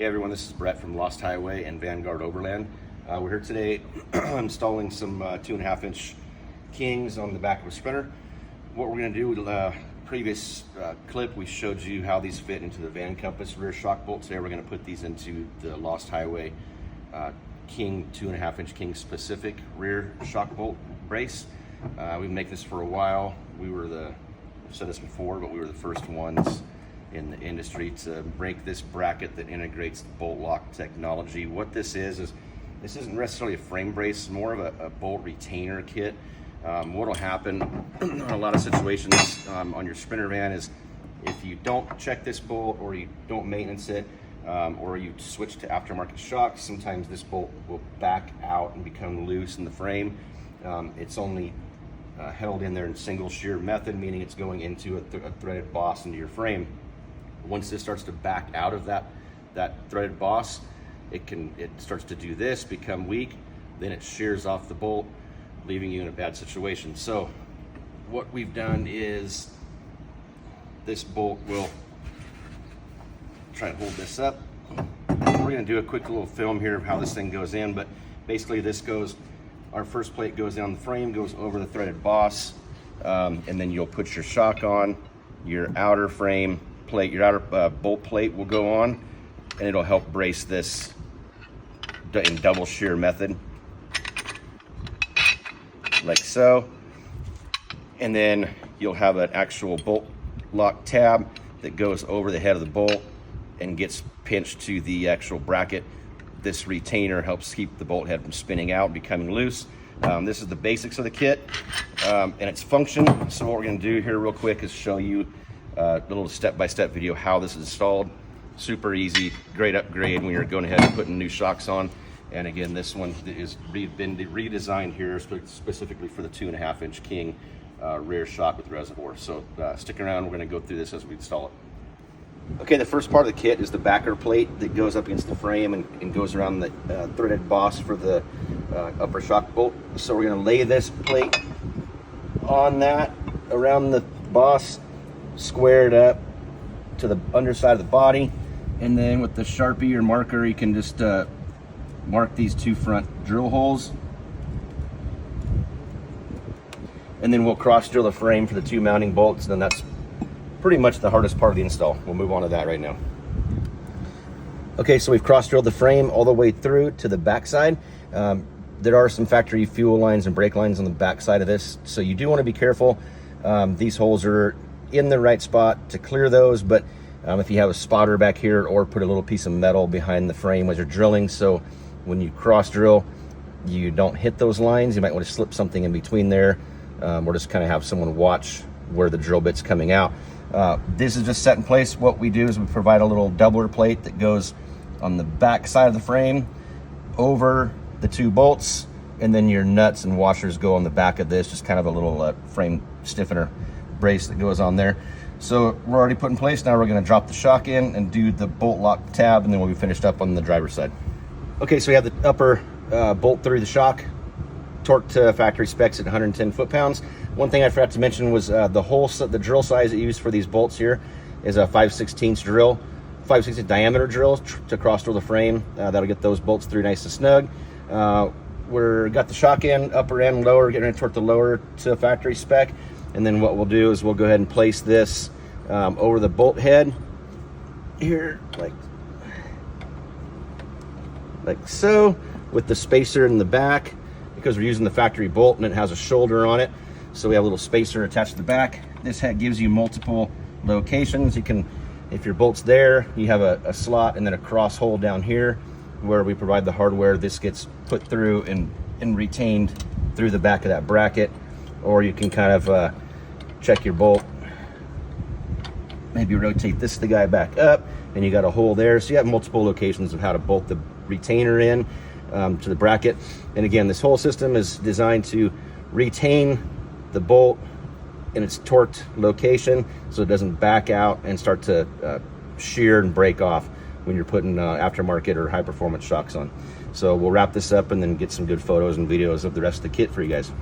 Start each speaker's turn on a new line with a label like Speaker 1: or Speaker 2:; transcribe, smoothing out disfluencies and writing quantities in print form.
Speaker 1: Hey everyone, this is Brett from Lost Highway and Vanguard Overland. We're here today installing some 2.5 inch Kings on the back of a Sprinter. What we're going to do with previous clip, we showed you how these fit into the Van Compass rear shock bolt. Today we're going to put these into the Lost Highway King 2.5 inch King specific rear shock bolt brace. We've been making this for a while. I've said this before, but we were the first ones in the industry to break this bracket that integrates the bolt lock technology. What this is this isn't necessarily a frame brace, more of a bolt retainer kit. What'll happen in a lot of situations on your Sprinter van is if you don't check this bolt or you don't maintenance it, or you switch to aftermarket shocks, sometimes this bolt will back out and become loose in the frame. It's only held in there in single shear method, meaning it's going into a threaded boss into your frame. Once this starts to back out of that threaded boss, it starts to do this, become weak, then it shears off the bolt, leaving you in a bad situation. So what we've done is this bolt will try and hold this up. We're going to do a quick little film here of how this thing goes in, but basically our first plate goes down the frame, goes over the threaded boss, and then you'll put your shock on. Your outer frame plate, your outer bolt plate will go on, and it'll help brace this in double shear method, like so. And then you'll have an actual bolt lock tab that goes over the head of the bolt and gets pinched to the actual bracket. This retainer helps keep the bolt head from spinning out, becoming loose. This is the basics of the kit and its function. So what we're going to do here real quick is show you a little step-by-step video how this is installed. Super easy, great upgrade when you're going ahead and putting new shocks on. And again, this one is been redesigned here specifically for the 2.5 inch King rear shock with reservoir. So stick around, we're going to go through this as we install it. Okay, the first part of the kit is the backer plate that goes up against the frame and goes around the threaded boss for the upper shock bolt. So we're going to lay this plate on that around the boss, squared up to the underside of the body, and then with the Sharpie or marker you can just mark these two front drill holes, and then we'll cross drill the frame for the two mounting bolts, and then that's pretty much the hardest part of the install. We'll move on to that right now. Okay, so we've cross drilled the frame all the way through to the back side. There are some factory fuel lines and brake lines on the back side of this, so you do want to be careful. These holes are in the right spot to clear those, but if you have a spotter back here, or put a little piece of metal behind the frame as you're drilling, so when you cross drill you don't hit those lines. You might want to slip something in between there, or just kind of have someone watch where the drill bit's coming out. This is just set in place. What we do is we provide a little doubler plate that goes on the back side of the frame over the two bolts, and then your nuts and washers go on the back of this, just kind of a little frame stiffener brace that goes on there. So we're already put in place. Now we're going to drop the shock in and do the bolt lock tab, and then we'll be finished up on the driver's side. Okay, so we have the upper bolt through the shock, torqued to factory specs at 110 foot-pounds. One thing I forgot to mention was the drill size that you use for these bolts here is a 5/16 drill, 5/16 diameter drill to cross drill the frame. That'll get those bolts through nice and snug. We're got the shock in, upper and lower, getting ready to torque the lower to factory spec. And then what we'll do is we'll go ahead and place this over the bolt head here, like so, with the spacer in the back, because we're using the factory bolt and it has a shoulder on it. So we have a little spacer attached to the back. This head gives you multiple locations. You can, if your bolt's there, you have a slot and then a cross hole down here where we provide the hardware. This gets put through and retained through the back of that bracket. Or you can kind of check your bolt, maybe rotate the guy back up, and you got a hole there. So you have multiple locations of how to bolt the retainer in to the bracket. And again, this whole system is designed to retain the bolt in its torqued location so it doesn't back out and start to shear and break off when you're putting aftermarket or high performance shocks on. So we'll wrap this up and then get some good photos and videos of the rest of the kit for you guys.